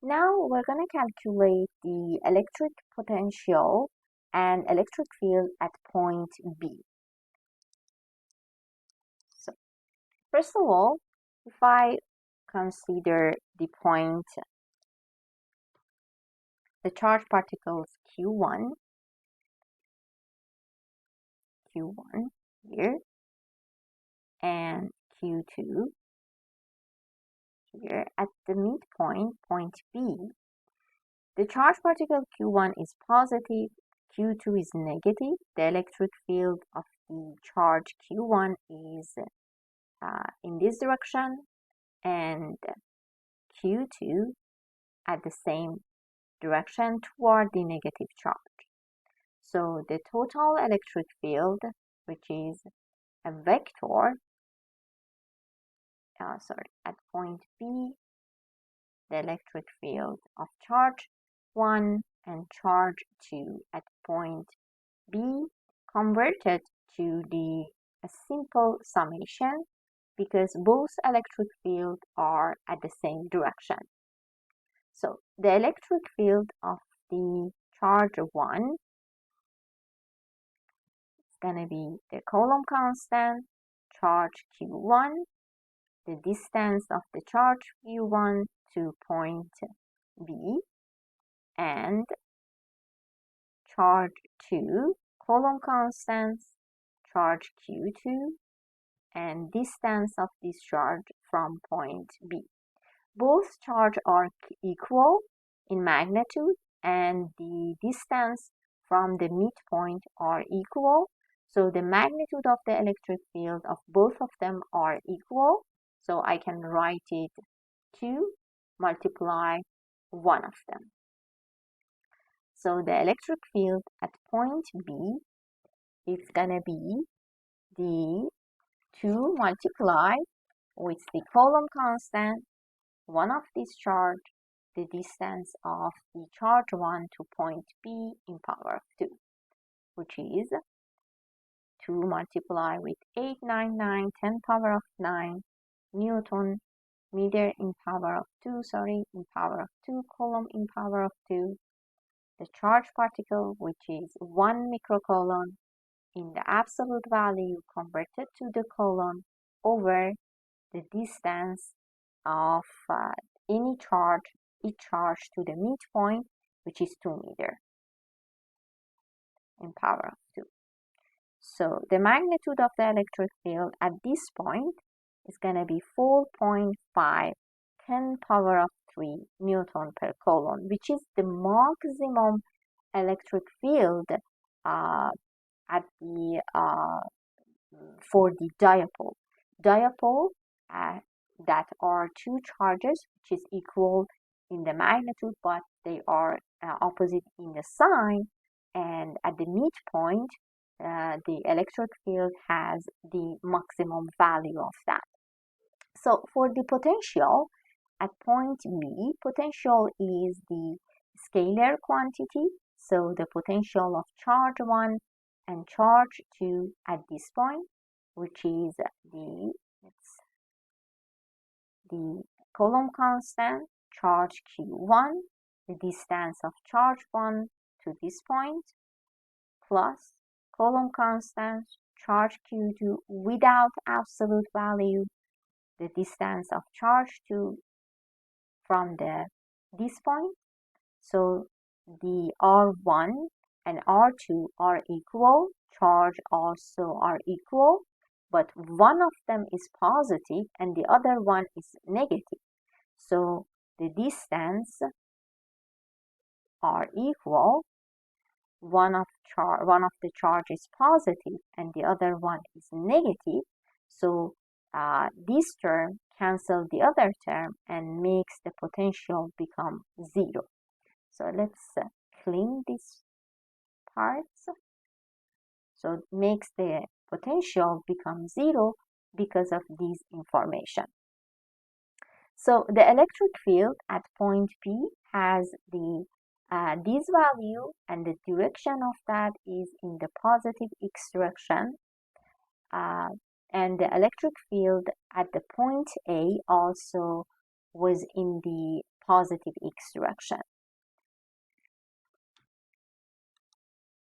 Now we're going to calculate the electric potential and electric field at point B. So first of all, if I consider the point, the charged particles Q1 here and Q2 here at the midpoint, point B, the charged particle Q1 is positive, Q2 is negative. The electric field of the charge Q1 is in this direction, and Q2 at the same direction toward the negative charge. So the total electric field, which is a vector, at point B, the electric field of charge 1 and charge 2 at point B converted to a simple summation because both electric fields are at the same direction. So the electric field of the charge 1 is going to be the Coulomb constant, charge Q1, the distance of the charge Q1 to point B, and charge 2, Coulomb constants, charge Q2, and distance of this charge from point B. Both charges are equal in magnitude and the distance from the midpoint are equal. So the magnitude of the electric field of both of them are equal. So I can write it 2 multiply one of them. So the electric field at point B is going to be the 2 multiply with the Coulomb constant, one of this charge, the distance of the charge 1 to point B in power of 2, which is 2 multiply with 8, 9, 9, 10 power of 9 Newton meter in power of 2, in power of 2 Coulomb in power of 2, the charged particle, which is 1 microcoulomb in the absolute value converted to the coulomb over the distance of any charge, each charge to the midpoint, which is 2 meters in power of 2. So the magnitude of the electric field at this point is going to be 4.5 10 power of 3 Newton per coulomb, which is the maximum electric field at the for the dipole. Dipole that are two charges which is equal in the magnitude, but they are opposite in the sign, and at the midpoint the electric field has the maximum value of that. So for the potential at point B, potential is the scalar quantity, so the potential of charge 1 and charge 2 at this point, which is the Coulomb constant, charge Q1, the distance of charge 1 to this point, plus Coulomb constant, charge Q2 without absolute value, the distance of charge 2 from this point. So the R1 and R2 are equal, charge also are equal, but one of them is positive and the other one is negative. So the distance are equal. One of the charge is positive and the other one is negative. So this term cancel the other term and makes the potential become 0. So let's clean these parts. So it makes the potential become 0 because of this information. So the electric field at point P has this value, and the direction of that is in the positive x direction. And the electric field at the point A also was in the positive x direction.